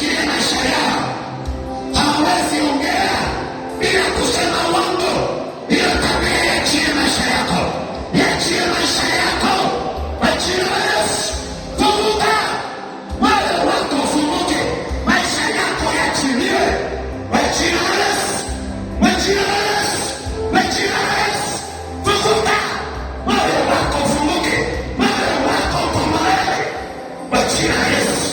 yashikilie maisha yao. Hawawezi ongea bila kusema uongo. Hiyo tabia iachie maisha yako, iachie maisha yako kwa jina la Yesu. Funguka, moyo wako ufunguke, maisha yako yaachiliwe kwa jina la Yesu, kwa jina la Yesu, kwa jina la Yesu. Funguka, moyo wako ufunguke, moyo wako ukombolewe kwa jina la Yesu.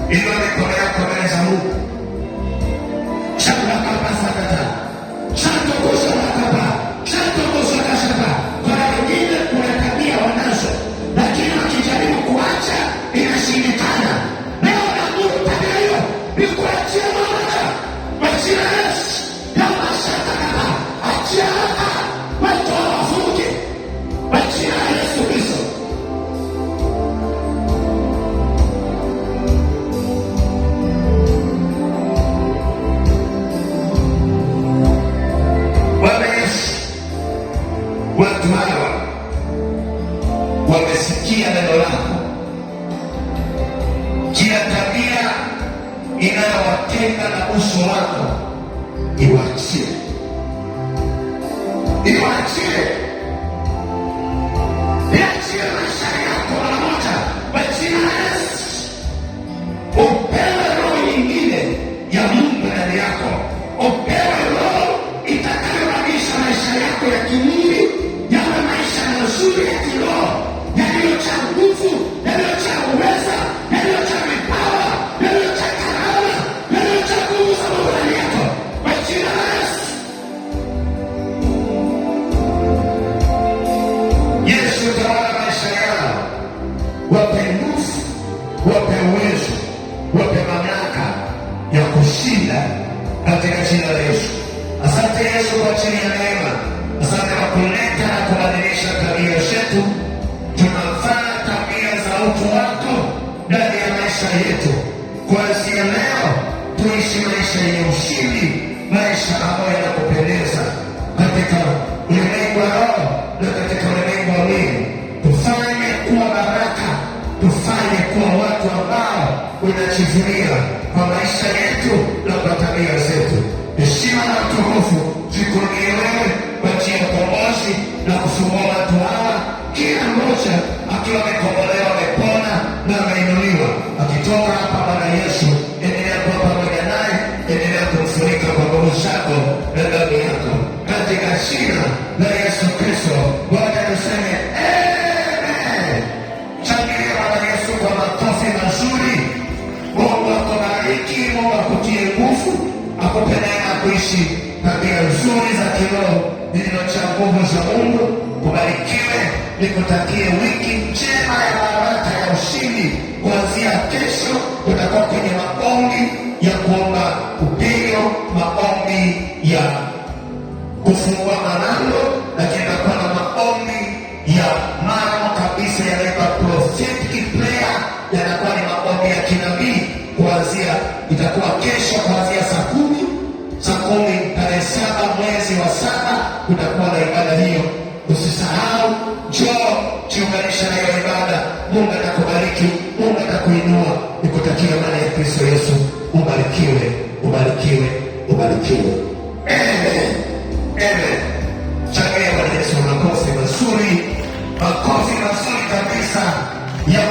Inua mikono yako mbele za Mungu. Kwa wengine kuna tabia wanazo, lakini wakijaribu kuacha inashindikana. Leo naamuru tabia hiyo ikuachie mamlaka kwa jina la Yesu. Achia haraka, watu wafunguke kwa jina la Yesu Kristo. Watu hawa wamesikia neno lako. Kila tabia inayowatenga na uso wako iwaachie, iwaachie, iachie maisha yako mara moja kwa jina la Yesu. Upewe roho nyingine ya Mungu ndani yako, upewe roho itakayobadilisha maisha yako ya kimwili yawe maisha mazuri ya kiroho, yaliyojaa nguvu, yaliyojaa uweza, yaliyojaa vipawa, yaliyojaa karama, yaliyojaa nguvu za Mungu ndani yako kwa jina la Yesu. Yesu, tawala maisha yao, wape nguvu, wape uwezo, wape mamlaka ya kushinda katika jina la Yesu. Asante Yesu kwa ajili ya neema. Asante kwa kuleta na kubadilisha tabia zetu. Tunafanya tabia za utu wako ndani ya maisha yetu. Kuanzia leo tuishi maisha yenye ushindi, maisha ambayo yanakupendeza katika ulimwengu wa roho na katika ulimwengu wa mwili. Tufanye kuwa baraka, tufanye kuwa watu ambao unajivunia kwa maisha yetu na kwa tabia zetu. Heshima na utukufu zikurudie wewe kwa njia ya ukombozi na kufungua watu hawa, kila mmoja akiwa amekombolewa, amepona na ameinuliwa. Akitoka hapa, Bwana Yesu, endelea kuwa pamoja naye, endelea kumfunika kwa nguvu zako na damu yako, katika jina la Yesu Kristo. Bwana tuseme amen. Changilia Bwana Yesu kwa makofi mazuri. Mungu akubariki, Mungu akutie nguvu, akupe neema kuishi tabia nzuri za kiroho zilizojaa nguvu za Mungu. Kubarikiwe, nikutakie wiki njema ya baraka ya ushindi. Kuanzia kesho tutakuwa kwenye maombi ya kuomba upendo, maombi ya kufungua malango, lakini tutakuwa na maombi ya mara kabisa yanaitwa prophetic prayer, yanakuwa ni maombi ya kinabii. Kuanzia itakuwa kesho kuanzia saa 10 tarehe 7 mwezi wa 7 kutakuwa na ibada hiyo. Usisahau njoo jiunganisha na hiyo ibada. Mungu atakubariki, Mungu atakuinua. Nikutakia amani ya Kristo Yesu. Ubarikiwe, ubarikiwe, ubarikiwe. Amen. Amen. Changia Bwana Yesu makofi mazuri kabisa ya